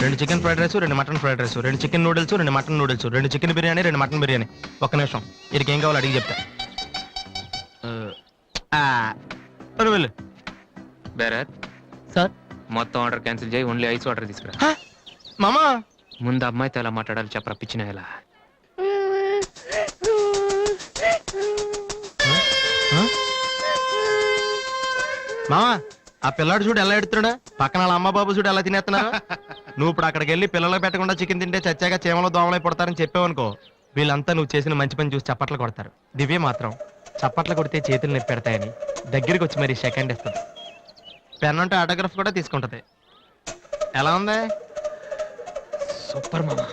2 chicken fried rice, 2 mutton fried rice, 2 chicken noodles, 2 mutton noodles, 2 chicken biryani, 2 mutton biryani. ఒక్క నిమిషం, వీరికి ఏం కావాలో అడిగి చెప్తా. వెళ్ళు. బేరత్ సార్, మొత్తం ఆర్డర్ క్యాన్సిల్ చేయి, ఓన్లీ ఐస్ వాటర్ తీసుకురా. మామా ముందు అమ్మాయితో ఎలా మాట్లాడాలి చెప్పరా, పిచ్చిన ఎలా. మామా ఆ పిల్లాడు చూడు ఎలా ఎడుతున్నాడా, పక్కన వాళ్ళ అమ్మ బాబు చూడు ఎలా తినేస్తున్నాడు. నువ్వు ఇప్పుడు అక్కడికి వెళ్ళి పిల్లలకు పెట్టకుండా చికెన్ తింటే చచ్చాక చీమలో దోమలై పడతారని చెప్పావనుకో, వీళ్ళంతా నువ్వు చేసిన మంచి పని చూసి చప్పట్లు కొడతారు. దివ్య మాత్రం చప్పట్లు కొడితే చేతులు నొప్పి పెడతాయని దగ్గరికి వచ్చి మరి సెకండ్ ఇస్తుంది. పెన్ అంటే ఆటోగ్రాఫ్ కూడా తీసుకుంటది. ఎలా ఉంది? సూపర్ మామా.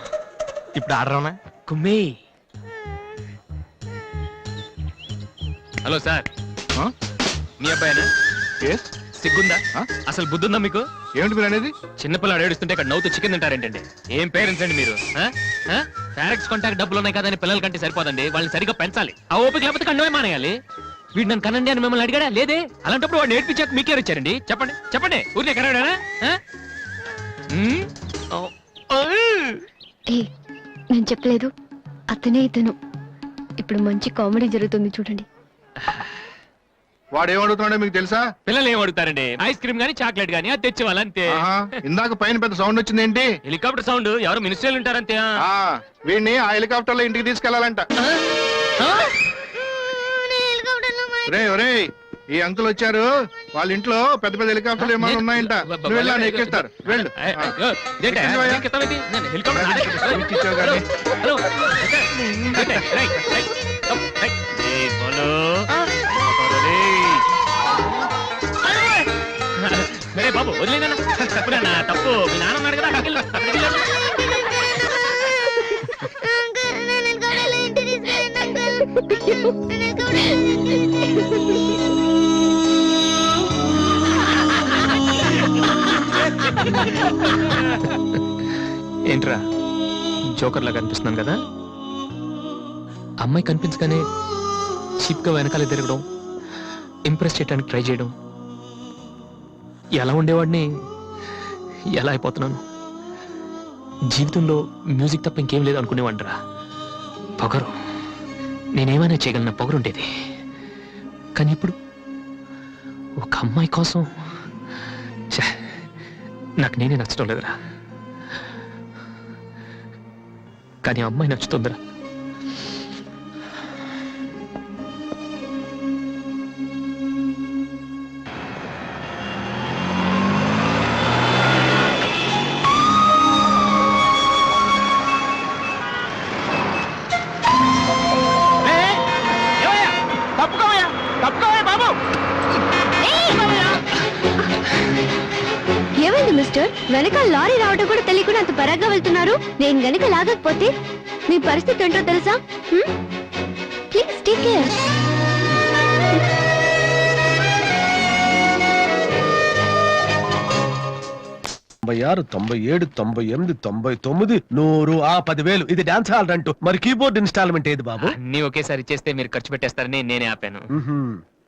ఇప్పుడు ఆడరావునా? కుమ్మి. హలో సార్, మీ అబ్బాయినా? సిగ్గుందా? అసలు బుద్ధుందా మీకు? ఏమిటి మీరు అనేది? చిన్నపిల్లాడు ఏడుస్తుంటే ఇక్కడ నవ్వుతూ చికెన్ తింటారేంటండి? ఏం పేరెంట్స్ అండి మీరు? ఫారెక్స్ కాంటాక్ట్ డబ్బులు ఉన్నాయి కదని పిల్లల కంటే సరిపోదండి, వాళ్ళని సరిగ్గా పెంచాలి. ఆ ఓపిక లేకపోతే కండమే మానేయాలి. వీడు నన్ను కనండి అని మిమ్మల్ని అడిగాడా? లేదే. అలాంటప్పుడు వాడు నేర్పించాక మీకే వచ్చారండి. చెప్పండి చెప్పండి, ఊరికే కనడానా? నేను చెప్పలేదు, అతనే ఇతను. ఇప్పుడు మంచి కామెడీ జరుగుతుంది చూడండి. వాడు ఏమడుగుతున్నాడో మీకు తెలుసా? పిల్లలు ఏం అడుగుతారండి? ఐస్ క్రీమ్ గానీ చాక్లెట్ గానీ అది తెచ్చేవాళ్ళంతే. ఇందాక పైన పెద్ద సౌండ్ వచ్చింది ఏంటి? Helicopter sound. ఎవరు మినిస్టర్లు ఉంటారంతే. వీడిని ఆ హెలికాప్టర్ లో ఇంటికి తీసుకెళ్లాలంట. ఈ అంకుల్ వచ్చారు, వాళ్ళ ఇంట్లో పెద్ద పెద్ద హెలికాప్టర్లు ఏమైనా ఉన్నాయంట. నువ్వు వెళ్ళాను ఎక్కిస్తారు. వెళ్ళు. బాబు వదిలేనా? తప్పు. మీ నాన్న ఉన్నాడు కదా. ఏంట్రా జోకర్ లాగా కనిపిస్తున్నాను కదా? అమ్మాయి కనిపించగానే చీప్ గా వెనకాల తిరగడం, ఇంప్రెస్ చేయడానికి ట్రై చేయడం, ఎలా ఉండేవాడిని ఎలా అయిపోతున్నాను. జీవితంలో మ్యూజిక్ తప్ప ఇంకేం లేదు అనుకునేవాడిరా. పొగరు, నేనేమైనా చేయగలన పొగరు ఉండేది. కానీ ఇప్పుడు ఒక అమ్మాయి కోసం నాకు నేనే నచ్చడం లేదురా. కానీ అమ్మాయి నచ్చుతుందిరా. ఏమైంది మిస్టర్? వెనక లారీ రావడం కూడా తెలియకుండా అంత పరాగ్గా వెళ్తున్నారు. నేను గనక లాగకపోతే మీ పరిస్థితి ఏంటో తెలుసా? Please take care. 96, 97, 98, 99, 100, 10,000. ఇది డాన్స్ హాల్ అంటూ. మరి కీబోర్డ్ ఇన్స్టాల్మెంట్ ఏది బాబు? అన్ని ఒకేసారి ఇచ్చేస్తే మీరు ఖర్చు పెట్టేస్తారని నేనే ఆపాను.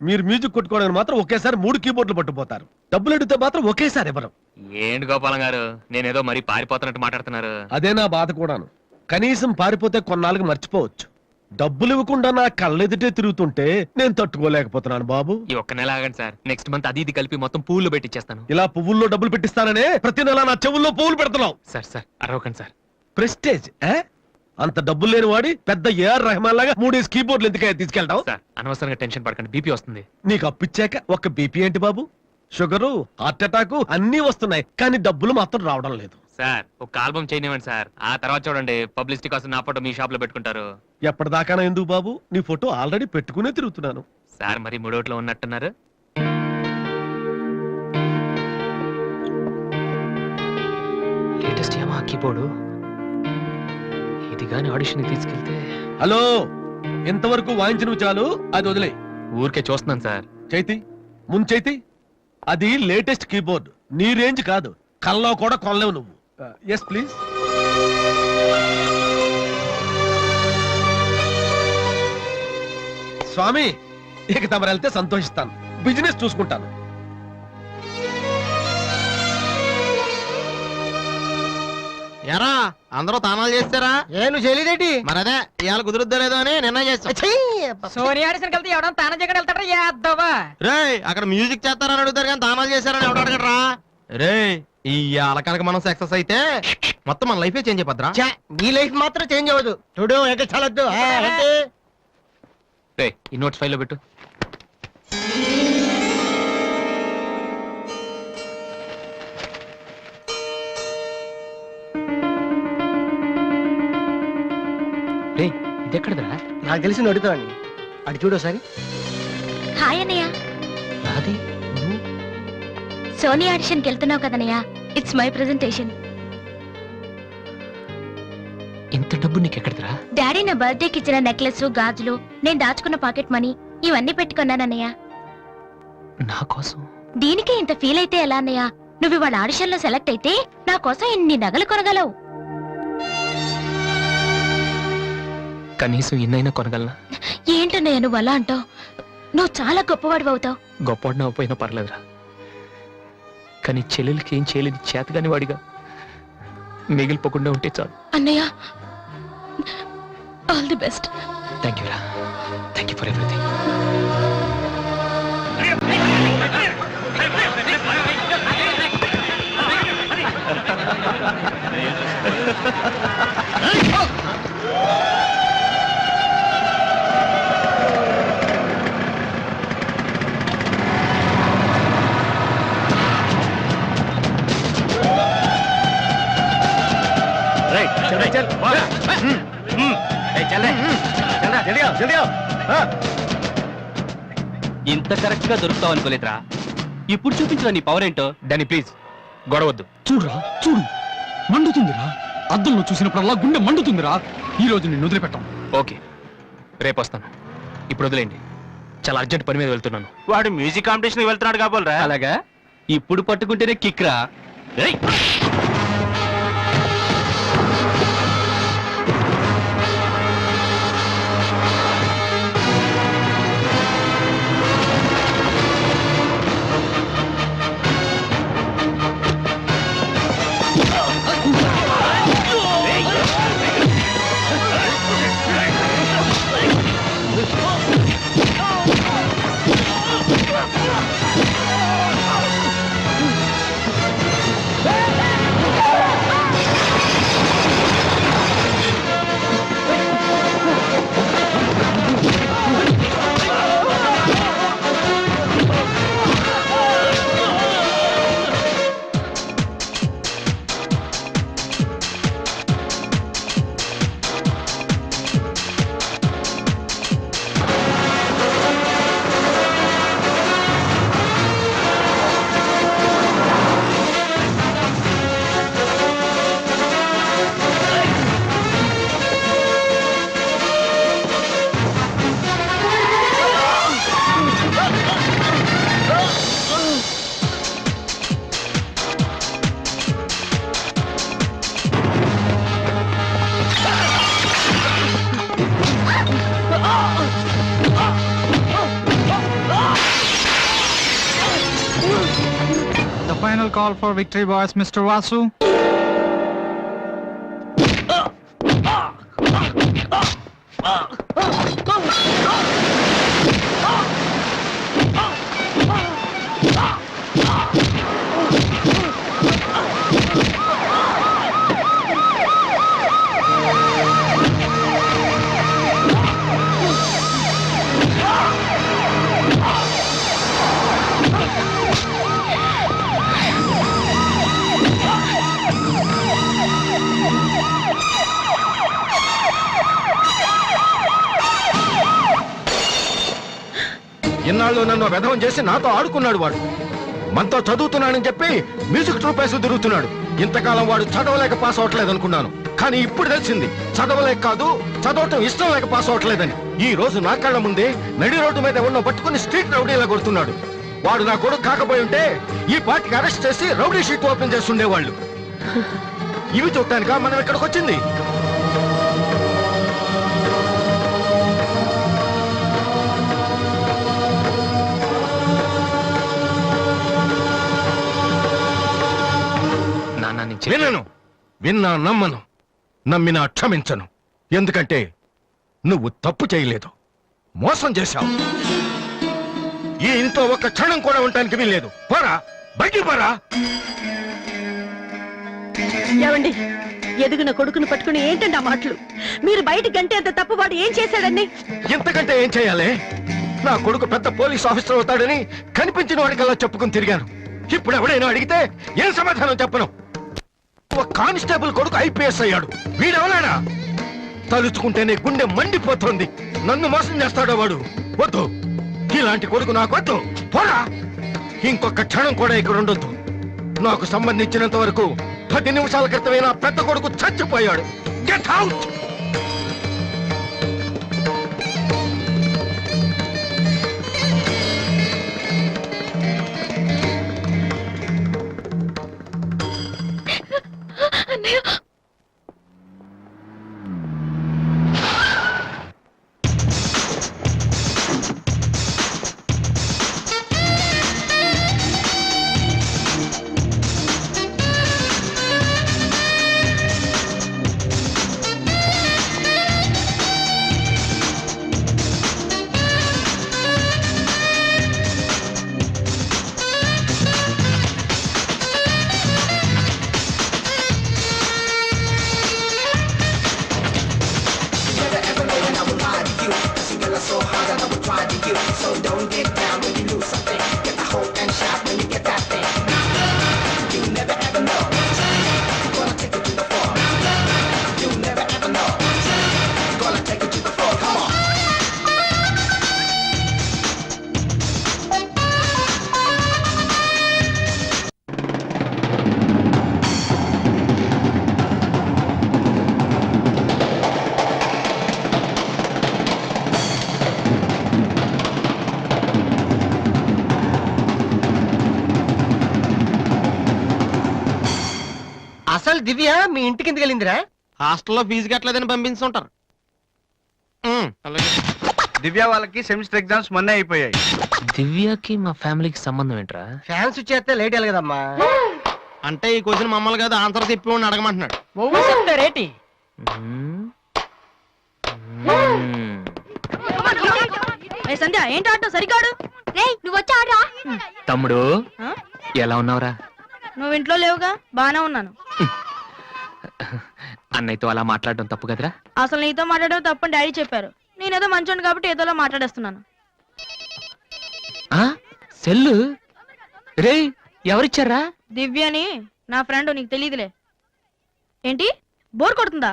మీరు మ్యూజిక్ కొట్టుకోవడానికి మాత్రం ఒకేసారి 3 కీబోర్డులు పట్టుపోతారు. డబ్బులు అడిగితే మాత్రం ఒకేసారి ఎవరు? ఏంటి గోపాలం గారు, నేనేదో మరీ పారిపోతున్నట్టు మాట్లాడుతున్నారు. అదే నా బాధ కూడాను. కనీసం పారిపోతే కొన్నాళ్ళకి మర్చిపోవచ్చు. డబ్బులు ఇవ్వకుండా నా కళ్ళెదుటే తిరుగుతుంటే నేను తట్టుకోలేకపోతున్నాను బాబు. ఈ ఒక్క నెల ఆగండి సార్, నెక్స్ట్ మంత్ అది ఇది కలిపి మొత్తం పువ్వులు పెట్టిచ్చేస్తాను. ఇలా పువ్వుల్లో డబ్బులు పెట్టిస్తాననే ప్రతి నెల నా చెవుల్లో పువ్వులు పెడుతున్నావు. సార్ సార్ అరవకండి సార్. ప్రెస్టేజ్ అంత డబ్బులు లేని వాడి పెద్ద ఏఆర్ రెహమాన్ లాగా 3 కీబోర్డులు ఎందుకు తీసుకెళ్తావు? సార్ అనవసరంగా టెన్షన్ పడకండి, బీపీ వస్తుంది. నీకు అప్పిచ్చాక ఒక్క బీపీ ఏంటి బాబు? షుగరు, హార్ట్ అటాక్ అన్ని వస్తున్నాయి, కానీ డబ్బులు మాత్రం రావడం లేదు. సార్ ఒక ఆల్బమ్ చేయనివ్వండి సార్, ఆ తర్వాత చూడండి పబ్లిసిటీ కోసం నా ఫోటో మీ షాప్ లో పెట్టుకుంటారు. ఎప్పటిదాకా ఎందుకు బాబు? నీ ఫోటో ఆల్రెడీ పెట్టుకునే తిరుగుతున్నాను. సార్ మరి మూడోట్లో ఉన్నట్టున్నారు. లేటెస్ట్ ఏమా కీబోర్డు, ఇది గాని ఆడిషన్ తీసుకెళ్తే. హలో, ఇంతవరకు వాయించిన చాలు, అది వదిలే. ఊరికే చూస్తున్నాను సార్. చైతి ముందు చైతి, అది లేటెస్ట్ కీబోర్డ్, నీ రేంజ్ కాదు, కల్లో కూడా కొనలేవు నువ్వు. Yes please. స్వామి, ఇక తమరు వెళ్తే సంతోషిస్తాను, బిజినెస్ చూసుకుంటాను. ఎరా అందరూ తానాలు చేస్తారా? నువ్వు చేయలేదేటి? మరి అదే ఇవాళ కుదురుద్దో లేదో అని నిర్ణయం చేస్తా. సోనియా ఆడిషన్ కలిసి ఎవడం తానం చేయడం వెళ్తాడా యాదవా? రే అక్కడ మ్యూజిక్ చేస్తారని అడుగుతారు కానీ తానాలు చేస్తారని ఎవడు అడగడరా? రే ఇవాళ కనుక మనం సక్సెస్ అయితే మొత్తం మన లైఫే చేంజ్ అయిపోద్రా. నీ లైఫ్ మాత్రం చేంజ్ అవ్వదు. చూడు ఎక్కడ చాలొద్దు. రే ఈ నోట్స్ ఫైల్లో పెట్టు. రే ఇది ఎక్కడదరా? నాకు తెలిసి అడుగుతాను. అటు చూడు ఒకసారి. హాయ్ అన్నయ్య. రాది సోనీ ఆడిషన్కి వెళ్తున్నావు కదన్నయ్య, ఇట్స్ మై ప్రెజెంటేషన్. ఇంత డబ్బు నీకు ఎక్కడదరా? డాడీ నా బర్త్డేకి ఇచ్చిన నెక్లెస్, గాజులు, నేను దాచుకున్న పాకెట్ మనీ ఇవన్నీ పెట్టుకున్నానన్నయ్య. నా కోసం? దీనికే ఇంత ఫీల్ అయితే ఎలా అన్నయ్య? నువ్వు ఇవాళ ఆడిషన్ లో సెలెక్ట్ అయితే నా కోసం ఇన్ని నగలు కొనగలవు. కనీసం ఇన్నైనా కొనగలనా? ఏంటన్నయ్య నువ్వు అలా అంటావు? నువ్వు చాలా గొప్పవాడు అవుతావు. గొప్పవాడిని అవ్వపోయినా పర్లేదురా, కానీ చెల్లెలకి ఏం చేయలేదు చేతగాని వాడిగా మిగిలిపోకుండా ఉంటే చాలు. అన్నయ్య all the best. Thank you రా, థ్యాంక్ యూ ఫర్ ఎవ్రీథింగ్. ఇంత కరెక్ట్ గా దొరుకుతావు అనుకోలేదురా. ఇప్పుడు చూపించరా నీ పవర్ ఏంటో. డానీ ప్లీజ్ గొడవద్దు. చూడురా చూడు, మండుతుందిరా. అద్దంలో చూసినప్పుడల్లా గుండె మండుతుందిరా. ఈ రోజు నిన్ను వదిలిపెట్టాం. ఓకే రేపు వస్తాను, ఇప్పుడు వదిలేండి. చాలా అర్జెంట్ పని మీద వెళ్తున్నాను. వాడు మ్యూజిక్ కాంపిటీషన్ వెళ్తున్నాడు కాబోలరా. అలాగా ఇప్పుడు పట్టుకుంటేనే కిక్ రా. The final call for victory boys, Mr. Vasu. ఇన్నాళ్ళు నన్ను వెధవం చేసి నాతో ఆడుకున్నాడు వాడు. మనతో చదువుతున్నానని చెప్పి మ్యూజిక్ ట్రూప్ వేసి తిరుగుతున్నాడు. ఇంతకాలం వాడు చదవలేక పాస్ అవట్లేదు అనుకున్నాను, కానీ ఇప్పుడు తెలిసింది చదవలేక కాదు, చదవటం ఇష్టం లేక పాస్ అవట్లేదని. ఈ రోజు నా కళ్ళ ముందే నడి రోడ్డు మీద ఉన్న పట్టుకుని స్ట్రీట్ రౌడీలా కొడుతున్నాడు. వాడు నా కొడుకు కాకపోయి ఉంటే ఈ పార్టీకి అరెస్ట్ చేసి రౌడీ షీట్ ఓపెన్ చేస్తుండేవాళ్ళు. ఇవి చూడటానికా మనం ఇక్కడికి వచ్చింది? నాన్న నుంచి వినను. విన్నా నమ్మను, నమ్మినా క్షమించను. ఎందుకంటే నువ్వు తప్పు చేయలేదు, మోసం చేశావు. ఈ ఇంట్లో ఒక్క క్షణం కూడా ఉండటానికి వీల్లేదు. పోరా, బయటికి పోరా. ఏమండి, ఎదిగిన కొడుకును పట్టుకుని ఏంటండి ఆ మాటలు? మీరు బయటికి అంటే అంత తప్పు వాడు ఏం చేశాడండి? ఇంతకంటే ఏం చేయాలి? నా కొడుకు పెద్ద పోలీస్ ఆఫీసర్ అవుతాడని కనిపించిన వాడికల్లా చెప్పుకుని తిరిగాను. ఇప్పుడు ఎవడైనా అడిగితే ఏం సమాధానం చెప్పను? ఒక కానిస్టేబుల్ కొడుకు ఐపీఎస్ అయ్యాడు. వీడెవలాడా? తలుచుకుంటేనే గుండె మండిపోతుంది. నన్ను మోసం చేస్తాడో వాడు? వద్దు, ఇలాంటి కొడుకు నాకు వద్దు. పోరా, ఇంకొక క్షణం కూడా ఇక్కడ ఉండొద్దు. నాకు సంబంధించినంత వరకు 10 నిమిషాల క్రితమే నా పెద్ద కొడుకు చచ్చిపోయాడు. Get out. అసలు దివ్య మీ ఇంటికి ఎందుకు వెళ్ళిందిరా? హాస్టల్లో ఫీజు కట్టలేదని పంపించుంటారు. దివ్య వాళ్ళకి సెమిస్టర్ ఎగ్జామ్స్ మొన్నే అయిపోయాయి. దివ్యకి మా ఫ్యామిలీకి సంబంధం ఏంట్రా? ఫ్యాన్స్ చేస్తే లేట్ వెళ్ళగదమ్మా. అంటే ఈ క్వశ్చన్ మమ్మల్ని కాదు, ఆన్సర్ చెప్పి వాడిని అడగమంటున్నాడు. నువ్వు చెప్తారేటి? సంధ్య ఏంటి ఆటో సరికాడు? నువ్వు వచ్చి ఆడరా. తమ్ముడు, ఎలా ఉన్నావురా? నువ్వు ఇంట్లో లేవుగా? బానే ఉన్నాను. అన్నయ్యతో అలా మాట్లాడడం తప్పు కదరా? అసలు నీతో మాట్లాడడం తప్పని డాడీ చెప్పారు. నేనేదో మంచోడు కాబట్టి ఏదోలా మాట్లాడేస్తున్నాను. సెల్లు రే, ఎవరిచ్చారా? దివ్యని, నా ఫ్రెండ్. నీకు తెలియదులే. ఏంటి, బోర్ కొడుతుందా?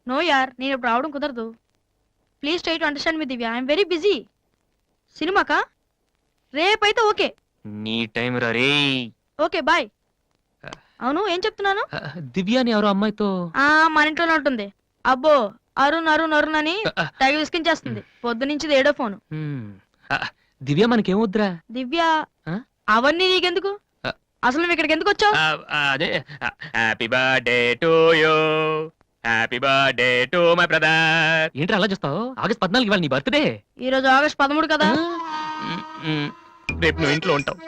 నో యార్, నేను ఇప్పుడు రావడం కుదరదు. Please try to understand me Divya. I'm very busy. సినిమాకా? రేపైతే ఓకే. నీ టైం రా రే. Okay bye. అవును, ఏం చెప్తున్నాను? దివ్య అని ఎవరో అమ్మాయితో మన ఇంట్లోనే ఉంటుంది. అబ్బో, అరుణ్ అరుణ్ అరుణ్ అని తెగ విసికించేస్తుంది. పొద్దు నుంచి ఏడో ఫోను. దివ్య మనకేమొద్దురా? దివ్య ఆ? అవన్నీ నీకెందుకు? అసలు నువ్వు ఇక్కడికి ఎందుకు వచ్చావు? అదే, happy birthday to you, happy birthday to my brother. ఏంట్రా అలా చూస్తావు? ఆగస్ట్ 14 ఇవాళ నీ బర్త్డే. ఈ రోజు ఆగస్ట్ 13 కదా. రేపు నువ్వు ఇంట్లో ఉంటావు,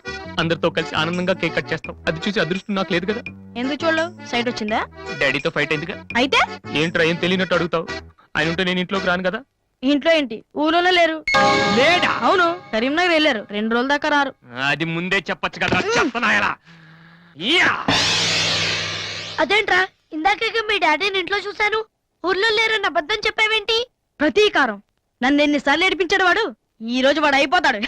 అందరితో కలిసి ఆనందంగా కేక్ కట్ చేస్తావు. అది చూసి అదృష్టం నాకు లేదు కదా. ఎందుకు చూడలేవు? సైట్ వచ్చిందా? డాడీతో ఫైట్ అయిందిగా. అయితే ఏంట్రా ఏం తెలియనట్టు అడుగుతావు? ఆయన ఉంటే నేను ఇంట్లోకి రాను కదా. ఇంట్లో ఏంటి, ఊళ్ళోనే లేరు. లేడా? అవును, కరీంనగర్ వెళ్ళారు. 2 రోజుల దాకా రారు. అది ముందే చెప్పొచ్చు కదా. చెప్పనాయలా? అదేంట్రా, ఇందాక మీ డాడీని ఇంట్లో చూశాను, ఊర్లో లేరన్న అబద్ధం చెప్పావేంటి? ప్రతీకారం. నన్ను ఎన్నిసార్లు ఏడిపించాడు వాడు. ఈ రోజు వాడు అయిపోతాడు.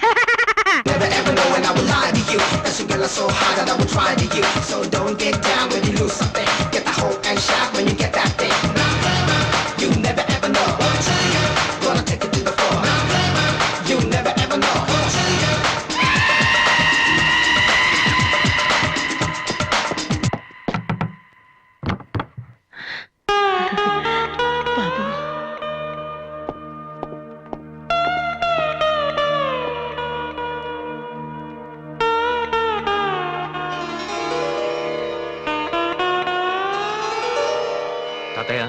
తాతయ్య,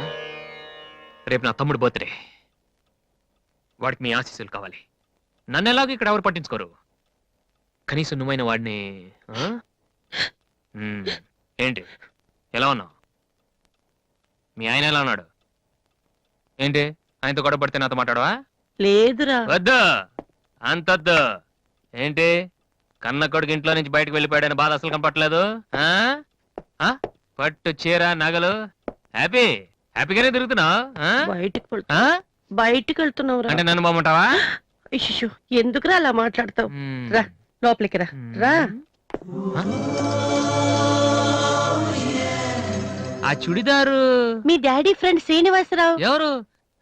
రేపు నా తమ్ముడు బర్త్డే. వాడికి మీ ఆశీస్సులు కావాలి. నన్ను ఎలాగో ఇక్కడ ఎవరు పట్టించుకోరు. కనీసం నువ్వైన వాడిని. ఏంటి ఎలా ఉన్నావు? మీ ఆయన ఎలా ఉన్నాడు? ఏంటి ఆయనతో గొడవ పడితే నాతో మాట్లాడవా? లేదురా. వద్దు, అంతొద్దు. ఏంటి కన్న కొడుకు ఇంట్లో నుంచి బయటకు వెళ్ళిపోయాడని బాధ అసలు కనపట్లేదు? ఆ? ఆ? పట్టు చీర నగలు హ్యాపీగానే తిరుగుతున్నావు? బయటికి వెళ్తున్నావు అంటే నన్ను బాగుంటావా? ఎందుకురా అలా మాట్లాడతావు? రా లోపలికి రా. రా. ఆ చుడిదారు మీ డాడీ ఫ్రెండ్ శ్రీనివాసరావు. ఎవరు?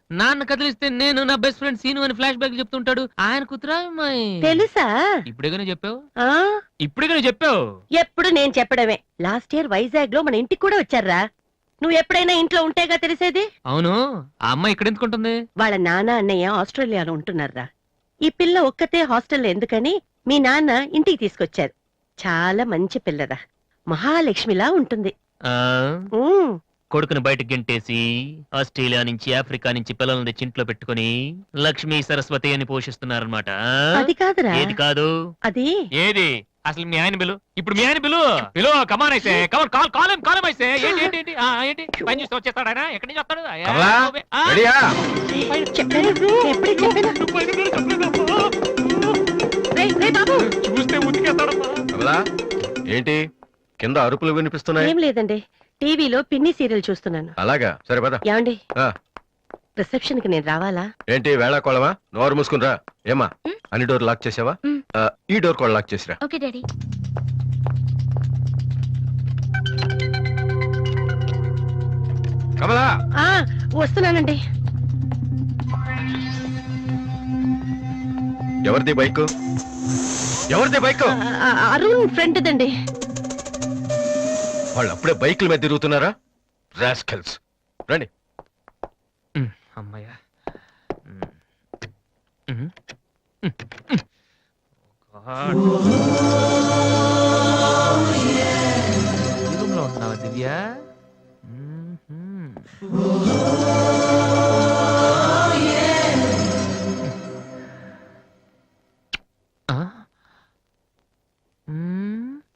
నాన్న కదిలిస్తే నేను నా బెస్ట్ ఫ్రెండ్ సీను అని ఫ్లాష్ బ్యాక్ చెప్తుంటాడు. ఆయన కూతురా అమ్మాయి? తెలుసా? ఇప్పుడేగానే చెప్పావు. ఆ ఇప్పుడేగానే చెప్పావు. ఎప్పుడు నేను చెప్పడమే. లాస్ట్ ఇయర్ వైజాగ్ లో మన ఇంటికి కూడా వచ్చారా. నువ్వు ఎప్పుడైనా ఇంట్లో ఉంటేగా తెలిసేది. అవును, ఆ అమ్మాయి ఇక్కడ ఎందుకుంటుంది? వాళ్ళ నాన్న అన్నయ్య ఆస్ట్రేలియాలో ఉంటున్నారా. ఈ పిల్ల ఒక్కతే హాస్టల్లో ఎందుకని మీ నాన్న ఇంటికి తీసుకొచ్చారు. చాలా మంచి పిల్లరా, మహాలక్ష్మిలా ఉంటుంది. ఆ ఉమ్, కొడుకుని బయటకు గెంటేసి ఆస్ట్రేలియా నుంచి ఆఫ్రికా నుంచి పిల్లల్ని తెచ్చి ఇంట్లో పెట్టుకుని లక్ష్మీ సరస్వతి అని పోషిస్తున్నారన్నమాట. అది కాదురా. ఏది కాదు? అది ఏది అసలు? మీ ఆయన బిలు. ఇప్పుడు మీ ఆయన బిలు కమాన్ అయితే కమాన్ కాలం అయితే ఏంటి ఏంటి ఏంటి ఏంటి పని చూస్తే వచ్చేస్తాడు ఆయన? ఎక్కడి నుంచి వస్తాడు? కమలా, రెడీయా? చెప్పాను, ఎప్పుడే చెప్పాను. రేయ్, రేయ్ బాబు. చూస్తే ఉతికేస్తాడమ్మా. కమలా, ఏంటి కింద అరుపులు వినిపిస్తున్నాయి? ఏం లేదండి, టీవీలో పిన్ని సీరియల్ చూస్తున్నాను. అలాగా, సరే పద. ఏమండి, ఆ, రిసెప్షన్ కి నేను రావాలా? ఏంటి వేళాకోళమా? నోరు మూసుకునిరా. ఏమా అన్ని డోర్ లాక్ చేసావా? మ్. ఈ డోర్ కూడా లాక్ చేసిరా. Okay daddy. కమలా, ఆ వస్తున్నానండి. ఎవరిది బైక్? ఎవరిది బైక్? అరుణ్ ఫ్రెండ్ దండి. వాళ్ళు అప్పుడే బైకుల మీద తిరుగుతున్నారా? రాస్కల్స్. రండి. అమ్మయ్యా. ఉన్నావా దివ్య?